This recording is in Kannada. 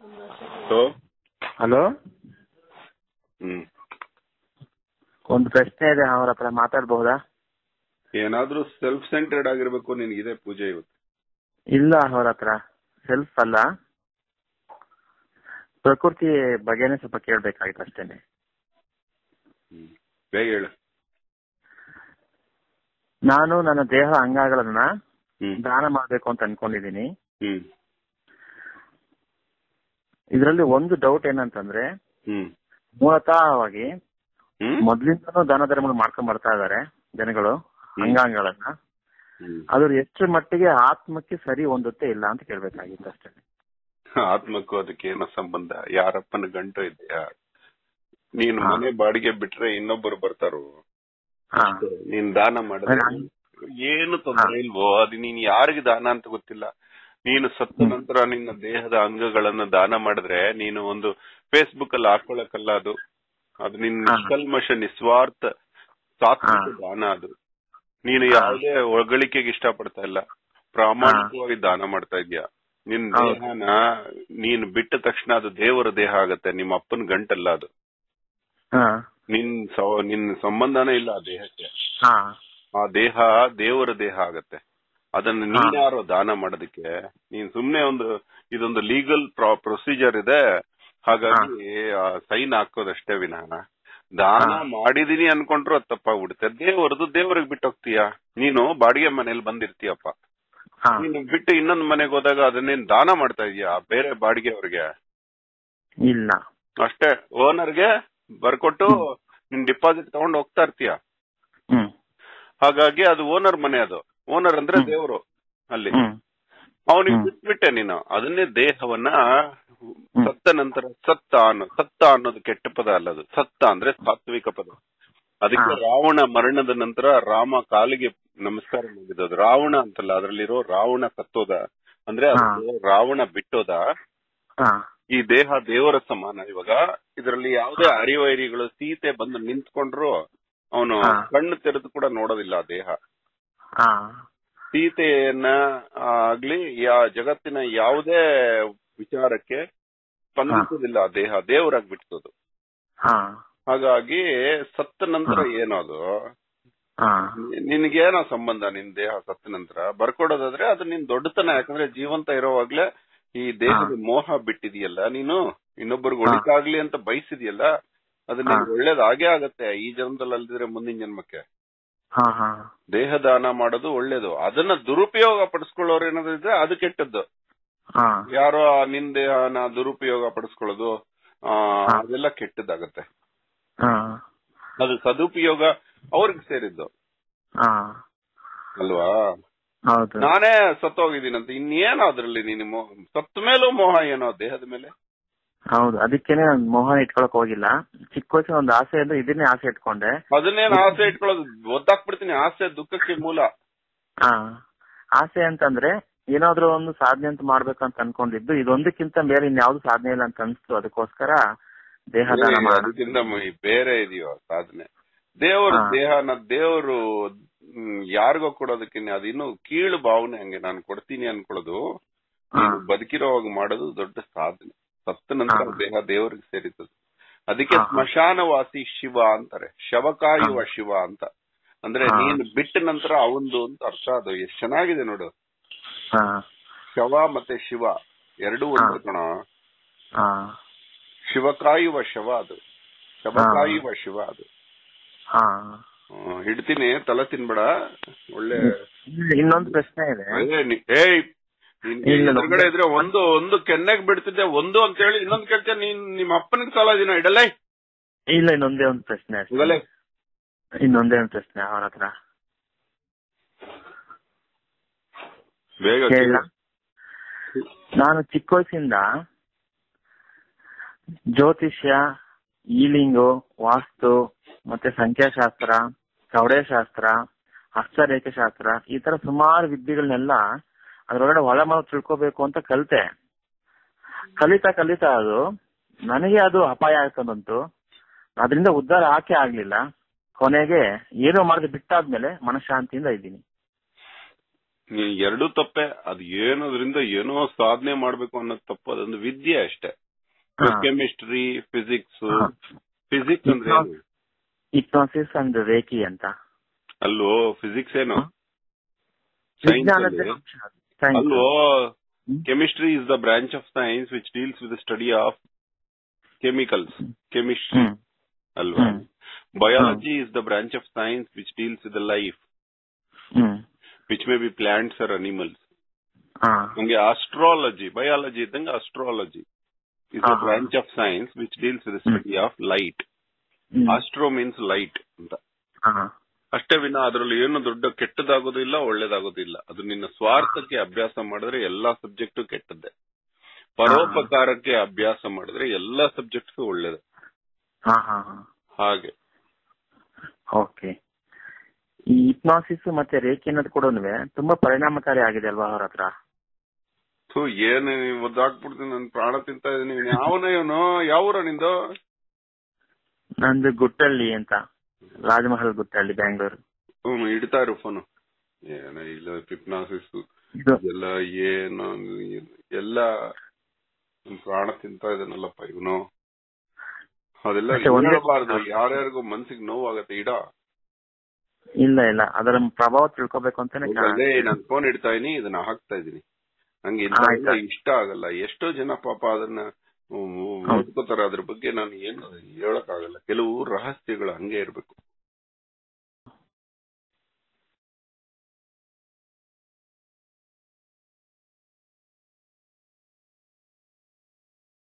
ಹಲೋ. ಹಲೋ, ಹ್ಮ್, ಒಂದು ಪ್ರಶ್ನೆ ಇದೆ, ಅವ್ರ ಹತ್ರ ಮಾತಾಡಬಹುದಾ? ಏನಾದ್ರೂ ಸೆಲ್ಫ್ ಸೆಂಟರ್ಡ್ ಆಗಿರ್ಬೇಕು ನಿನ್ಗಿದೆ ಪೂಜೆ ಇವತ್ತು. ಇಲ್ಲ, ಅವ್ರ ಹತ್ರ ಸೆಲ್ಫ್ ಅಲ್ಲ, ಪ್ರಕೃತಿ ಬಗ್ಗೆನೇ ಸ್ವಲ್ಪ ಕೇಳ್ಬೇಕಾಗಿತ್ತು ಅಷ್ಟೇನೆ. ಬೇಗ ಹೇಳು. ನಾನು ನನ್ನ ದೇಹ ಅಂಗಗಳನ್ನ ದಾನ ಮಾಡ್ಬೇಕು ಅಂತ ಅನ್ಕೊಂಡಿದೀನಿ. ಇದರಲ್ಲಿ ಒಂದು ಡೌಟ್ ಏನಂತಂದ್ರೆ, ಮೂಲತಃವಾಗಿ ಮೊದ್ಲಿಂದನೂ ದಾನ ಧರ್ಮಗಳು ಮಾಡ್ಕೊಂಡ್ ಬರ್ತಾ ಇದಾರೆ ಜನಗಳು ಅಂಗಾಂಗಗಳನ್ನ. ಅದ್ರ ಎಷ್ಟು ಮಟ್ಟಿಗೆ ಆತ್ಮಕ್ಕೆ ಸರಿ ಹೊಂದುತ್ತೆ ಇಲ್ಲ ಅಂತ ಕೇಳ್ಬೇಕಾಗಿತ್ತು ಅಷ್ಟೇ. ಆತ್ಮಕ್ಕೂ ಅದಕ್ಕೆ ಏನೋ ಸಂಬಂಧ? ಯಾರಪ್ಪನ ಗಂಟು ಇದೆಯಾ? ನೀನು ಮನೆ ಬಾಡಿಗೆ ಬಿಟ್ರೆ ಇನ್ನೊಬ್ಬರು ಬರ್ತಾರೋ? ನೀನ್ ದಾನ ಮಾಡಿದ್ರೆ ಏನು ತೊಂದರೆ ಇಲ್ವೋ? ಅದು ನೀನ್ ಯಾರಿಗೆ ದಾನ ಅಂತ ಗೊತ್ತಿಲ್ಲ. ನೀನು ಸತ್ತ ನಂತರ ನಿನ್ನ ದೇಹದ ಅಂಗಗಳನ್ನ ದಾನ ಮಾಡಿದ್ರೆ ನೀನು ಒಂದು ಫೇಸ್ಬುಕ್ ಅಲ್ಲಿ ಹಾಕೊಳಕಲ್ಲ. ಅದು ನಿನ್ನ ನಿಷ್ಕಲ್ಮಶ ನಿಸ್ವಾರ್ಥ ಸಾತ್ವಿಕ ದಾನ. ಅದು ನೀನು ಯಾವುದೇ ಹೊಗಳಿಕೆಗೆ ಇಷ್ಟಪಡ್ತಾ ಇಲ್ಲ, ಪ್ರಾಮಾಣಿಕವಾಗಿ ದಾನ ಮಾಡ್ತಾ ಇದ್ಯಾ. ನಿನ್ ದೇಹನ ನೀನು ಬಿಟ್ಟ ತಕ್ಷಣ ಅದು ದೇವರ ದೇಹ ಆಗತ್ತೆ, ನಿಮ್ಮ ಅಪ್ಪನ ಗಂಟಲ್ಲ ಅದು. ನಿನ್ ಸಂಬಂಧನೇ ಇಲ್ಲ ಆ ದೇಹಕ್ಕೆ. ಆ ದೇಹ ದೇವರ ದೇಹ ಆಗತ್ತೆ. ಅದನ್ನ ನೀನ್ಯಾರೋ ದಾನ ಮಾಡೋದಕ್ಕೆ? ನೀನ್ ಸುಮ್ನೆ ಇದೊಂದು ಲೀಗಲ್ ಪ್ರೊಸೀಜರ್ ಇದೆ, ಹಾಗಾಗಿ ಸೈನ್ ಹಾಕೋದಷ್ಟೇ ವಿನಃ ದಾನ ಮಾಡಿದೀನಿ ಅನ್ಕೊಂಡ್ರು ಅದು ತಪ್ಪಾಗ್ಬಿಡುತ್ತೆ. ದೇವರಿಗೆ ಬಿಟ್ಟು ಹೋಗ್ತೀಯಾ? ನೀನು ಬಾಡಿಗೆ ಮನೇಲಿ ಬಂದಿರ್ತೀಯಪ್ಪ, ನೀನು ಬಿಟ್ಟು ಇನ್ನೊಂದು ಮನೆಗೆ ಹೋದಾಗ ಅದನ್ನೇನ್ ದಾನ ಮಾಡ್ತಾ ಇದೀಯಾ ಬೇರೆ ಬಾಡಿಗೆ ಅವ್ರಿಗೆ? ಇಲ್ಲ, ಅಷ್ಟೇ. ಓನರ್ಗೆ ಬರ್ಕೊಟ್ಟು ನಿನ್ ಡಿಪಾಸಿಟ್ ತಗೊಂಡು ಹೋಗ್ತಾ ಇರ್ತೀಯ. ಹಾಗಾಗಿ ಅದು ಓನರ್ ಮನೆ. ಅದು ಓನರ್ ಅಂದ್ರೆ ದೇವರು ಅಲ್ಲಿ. ಅವನಿಗೆ ಬಿಟ್ಬಿಟ್ಟೆ ನೀನು. ಅದನ್ನೇ ದೇಹವನ್ನ ಸತ್ತ ನಂತರ ಸತ್ತ ಅನ್ನೋದು ಕೆಟ್ಟ ಪದ ಅಲ್ಲ, ಅದು ಸತ್ತ ಅಂದ್ರೆ ಸಾತ್ವಿಕ ಪದ. ಅದಕ್ಕೆ ರಾವಣ ಮರಣದ ನಂತರ ರಾಮ ಕಾಲಿಗೆ ನಮಸ್ಕಾರ ಮಾಡಿದ್ದು. ರಾವಣ ಅಂತಲ್ಲ, ಅದ್ರಲ್ಲಿರೋ ರಾವಣ ಸತ್ತೋದ ಅಂದ್ರೆ ರಾವಣ ಬಿಟ್ಟೋದ. ಈ ದೇಹ ದೇವರ ಸಮಾನ. ಇವಾಗ ಇದರಲ್ಲಿ ಯಾವುದೇ ಅರಿವೈರಿಗಳು ಸೀತೆ ಬಂದು ನಿಂತ್ಕೊಂಡ್ರು ಅವನು ಕಣ್ಣು ತೆರೆದು ಕೂಡ ನೋಡೋದಿಲ್ಲ ಆ ದೇಹ. ಸೀತೆಯನ್ನ ಆಗ್ಲಿ ಜಗತ್ತಿನ ಯಾವುದೇ ವಿಚಾರಕ್ಕೆ ಸ್ಪಂದಿಸುವುದಿಲ್ಲ ಆ ದೇಹ, ದೇವರಾಗಿ ಬಿಡ್ತದು. ಹಾಗಾಗಿ ಸತ್ತ ನಂತರ ಏನದು? ನಿನ್ಗೇನೋ ಸಂಬಂಧ? ನಿನ್ ದೇಹ ಸತ್ತ ನಂತರ ಬರ್ಕೊಡೋದಾದ್ರೆ ಅದು ನಿನ್ ದೊಡ್ಡತನ. ಯಾಕಂದ್ರೆ ಜೀವಂತ ಇರೋವಾಗ್ಲೇ ಈ ದೇಹದ ಮೋಹ ಬಿಟ್ಟಿದೆಯಲ್ಲ ನೀನು, ಇನ್ನೊಬ್ಬರಿಗೆ ಒಳಿತಾಗ್ಲಿ ಅಂತ ಬಯಸಿದ್ಯಲ್ಲ, ಅದು ನಿನ್ಗೆ ಒಳ್ಳೇದಾಗೇ ಆಗತ್ತೆ ಈ ಜನ್ಮದಲ್ಲಿ ಅಲ್ದಿದ್ರೆ ಮುಂದಿನ ಜನ್ಮಕ್ಕೆ. ದೇಹದಾನ ಮಾಡೋದು ಒಳ್ಳೇದು. ಅದನ್ನ ದುರುಪಯೋಗ ಪಡಿಸ್ಕೊಳ್ಳೋರು ಏನಾದ್ರು ಇದ್ರೆ ಅದು ಕೆಟ್ಟದ್ದು. ಯಾರೋ ನಿನ್ ದೇಹನ ದುರುಪಯೋಗ ಪಡಿಸ್ಕೊಳ್ಳೋದು ಅದೆಲ್ಲ ಕೆಟ್ಟದ್ದಾಗತ್ತೆ. ಅದು ಸದುಪಯೋಗ ಅವ್ರಿಗೆ ಸೇರಿದ್ದು ಅಲ್ವಾ? ನಾನೇ ಸತ್ತೋಗಿದ್ದೀನಂತ ಇನ್ನೇನೋ ಅದ್ರಲ್ಲಿ ನೀನು ಸತ್ತ ಮೇಲೂ ಮೋಹ ಏನೋ ದೇಹದ ಮೇಲೆ. ಹೌದು, ಅದಕ್ಕೇನೆ ನಾನು ಮೋಹನ ಇಟ್ಕೊಳಕ್ ಹೋಗಿಲ್ಲ. ಚಿಕ್ಕ ವಯಸ್ಸಿನ ಒಂದು ಆಸೆ ಅಂದ್ರೆ ಇದನ್ನೇ ಆಸೆ ಇಟ್ಕೊಂಡೆ. ಅದನ್ನೇನು ಆಸೆ ಇಟ್ಕೊಳ್ಳೋದು? ಒದ್ದಾಕ್ಬಿಡ್ತೀನಿ. ಆಸೆ ದುಃಖಕ್ಕೆ ಮೂಲ. ಆಸೆ ಅಂತಂದ್ರೆ ಏನಾದ್ರೂ ಒಂದು ಸಾಧನೆ ಅಂತ ಮಾಡ್ಬೇಕಂತ ಅನ್ಕೊಂಡಿದ್ದು, ಇದೊಂದಕ್ಕಿಂತ ಬೇರೆ ಇನ್ಯಾವ್ದು ಸಾಧನೆ ಇಲ್ಲ ಅಂತ ಅನ್ಸ್ತು. ಅದಕ್ಕೋಸ್ಕರ ದೇಹದಾನ ಅದಕ್ಕಿಂತ ಬೇರೆ ಇದೆಯೋ ಸಾಧನೆ? ದೇವರು ದೇಹನ ದೇವರು ಯಾರಿಗೋ ಕೊಡೋದಕ್ಕಿನ್ನ ಅದು ಇನ್ನು ಕೀಳು ಭಾವನೆ. ಹಂಗೆ ನಾನು ಕೊಡ್ತೀನಿ ಅನ್ಕೊಳ್ಳೋದು, ಬದುಕಿರೋವಾಗ ಮಾಡೋದು ದೊಡ್ಡ ಸಾಧನೆ. ಸತ್ತ ನಂತರ ದೇಹ ದೇವರಿಗೆ ಸೇರಿತದೆ. ಅದಕ್ಕೆ ಸ್ಮಶಾನವಾಸಿ ಶಿವ ಅಂತಾರೆ, ಶವಕಾಯುವ ಶಿವ ಅಂತ. ಅಂದ್ರೆ ನೀನು ಬಿಟ್ಟ ನಂತರ ಅವಂದು ಅಂತ ಅರ್ಥ. ಅದು ಎಷ್ಟು ಚೆನ್ನಾಗಿದೆ ನೋಡು. ಶವ ಮತ್ತೆ ಶಿವ ಎರಡೂ ಒಂದು ಕಣ. ಶಿವಕಾಯುವ ಶವ ಅದು, ಶವಕಾಯುವ ಶಿವ ಅದು. ಹಿಡ್ತೀನಿ, ತಲೆ ತಿನ್ಬೇಡ. ಒಳ್ಳೆ ಇನ್ನೊಂದು ಪ್ರಶ್ನೆ ಇದೆ. ಹೊರಗಡೆ ಇದ್ರೆ ಒಂದು ಕೆನ್ನೆಗ್ ಬಿಡ್ತಿದ್ದೆ, ಒಂದು ಅಂತ ಹೇಳಿ ಇನ್ನೊಂದು ಕೇಳ್ತೇನೆ. ನೀನ್ ನಿಮ್ಮ ಅಪ್ಪನಿಗೆ ಸಾಲ ದಿನ ಇಡಲ್ಲ. ಇಲ್ಲ, ಇನ್ನೊಂದೇ ಒಂದು ಪ್ರಶ್ನೆ ಅವರ ಹತ್ರ ಬೇಗ. ನಾನು ಚಿಕ್ಕ ವಯಸ್ಸಿಂದ ಜ್ಯೋತಿಷ್ಯ, ಈಲಿಂಗು, ವಾಸ್ತು, ಮತ್ತೆ ಸಂಖ್ಯಾಶಾಸ್ತ್ರ, ಕವಡೆಶಾಸ್ತ್ರ, ಹಸ್ತರೇಖೆ ಶಾಸ್ತ್ರ, ಈ ತರ ಸುಮಾರು ವಿದ್ಯೆಗಳನ್ನೆಲ್ಲ ಅದ್ರೊಳಗಡೆ ಒಳಮಳ ತಿಳ್ಕೋಬೇಕು ಅಂತ ಕಲಿತೆ. ಕಲಿತಾ ಅದು ನನಗೆ ಅದು ಅಪಾಯ ಆಗ್ತದಂತು. ಅದರಿಂದ ಉದ್ಧಾರ ಆಗ್ಲಿಲ್ಲ. ಕೊನೆಗೆ ಏನೋ ಮಾಡದೆ ಬಿಟ್ಟಾದ್ಮೇಲೆ ಮನಃಶಾಂತಿಯಿಂದ ಇದ್ದೀನಿ. ಎರಡೂ ತಪ್ಪೆ. ಅದು ಏನೋದ್ರಿಂದ ಏನೋ ಸಾಧನೆ ಮಾಡ್ಬೇಕು ಅನ್ನೋದು ತಪ್ಪು. ಅದೊಂದು ವಿದ್ಯೆ ಅಷ್ಟೇ. Chemistry, physics. ಫಿಸಿಕ್ಸ್ ಅಂದ್ರೆ ಏನು? ಹಿಪ್ನಾಸಿಸ್ ಅಂಡ್ ರೇಖಿ ಅಂತ. ಅಲ್ವೋ ಫಿಸಿಕ್ಸ್ ಏನು? ಸೈನ್ಸ್ ಅಲ್ವೋ. Chemistry is the branch of science which deals with the study of chemicals. Chemistry ಅಲ್ವಾ? Biology is the branch of science which deals with the life, which may be plants or animals. ಹಂಗೆ astrology, biology ಇದ್ದಂಗೆ astrology is a branch of science which deals with the study of light. Astro means light ಅಂತ ಅಷ್ಟೇ ವಿನ ಅದರಲ್ಲಿ ಏನು ದೊಡ್ಡ ಕೆಟ್ಟದಾಗೋದು ಇಲ್ಲ, ಒಳ್ಳೇದಾಗೋದು ಇಲ್ಲ. ಅದು ನಿನ್ನ ಸ್ವಾರ್ಥಕ್ಕೆ ಅಭ್ಯಾಸ ಮಾಡಿದ್ರೆ ಎಲ್ಲಾ ಸಬ್ಜೆಕ್ಟು ಕೆಟ್ಟದ್ದೇ. ಪರೋಪಕಾರಕ್ಕೆ ಅಭ್ಯಾಸ ಮಾಡಿದ್ರೆ ಎಲ್ಲಾ ಸಬ್ಜೆಕ್ಟ್ಸ್ ಒಳ್ಳೇದೇ. ಹಾಗೆ. ಓಕೆ. ಈ ಹಿಪ್ನಾಸಿಸ್ ಮತ್ತೆ ರೇಖಿ ಅನ್ನೋದು ಕೂಡ ತುಂಬಾ ಪರಿಣಾಮಕಾರಿ ಆಗಿದೆ ಅಲ್ವಾ ಅವ್ರ ಹತ್ರ? ಏನು ಒದ್ದಾಕ್ಬಿಡ್ತೀನಿ, ನನ್ ಪ್ರಾಣ ತಿಂತಾ ಇದೀನಿ. ಯಾವನ ಇವನು? ಯಾವೂರ ನಿಂದು? ನಂದು ಗುಟ್ಟಳ್ಳಿ ಅಂತ, ರಾಜಮಹಲ್ ಗುಟ್ಟಳ್ಳಿ, ಬ್ಯಾಂಗ್ಳೂರು. ಇಡ್ತಾ ಇರು ಫೋನು. ಏನ ಇಲ್ಲ ಹಿಪ್ನಾಸಿಸ್ ಎಲ್ಲ ಏನು ಎಲ್ಲ ಪ್ರಾಣ ತಿಂತಾ ಇದ್ದಾನಲ್ಲಪ್ಪ ಇವನು. ಅದೆಲ್ಲ ಹೇಳಬಾರ್ದು, ಯಾರ್ಯಾರಿಗೂ ಮನ್ಸಿಗೆ ನೋವಾಗತ್ತೆ. ಇಡ ಇಲ್ಲ ಇಲ್ಲ, ಅದರ ಪ್ರಭಾವ ತಿಳ್ಕೊಬೇಕು ಅಂತಾನೆ ನಾನು ಫೋನ್ ಇಡ್ತಾ ಇದೀನಿ, ಇದನ್ನ ಹಾಕ್ತಾ ಇದೀನಿ. ನಂಗೆ ಇಷ್ಟ ಆಗಲ್ಲ. ಎಷ್ಟೋ ಜನ ಪಾಪ ಅದನ್ನ ಓದ್ಕೋತಾರೆ, ಅದ್ರ ಬಗ್ಗೆ ನಾನು ಏನು ಹೇಳಕ್ ಆಗಲ್ಲ. ಕೆಲವು ರಹಸ್ಯಗಳು ಹಂಗೆ ಇರ್ಬೇಕು.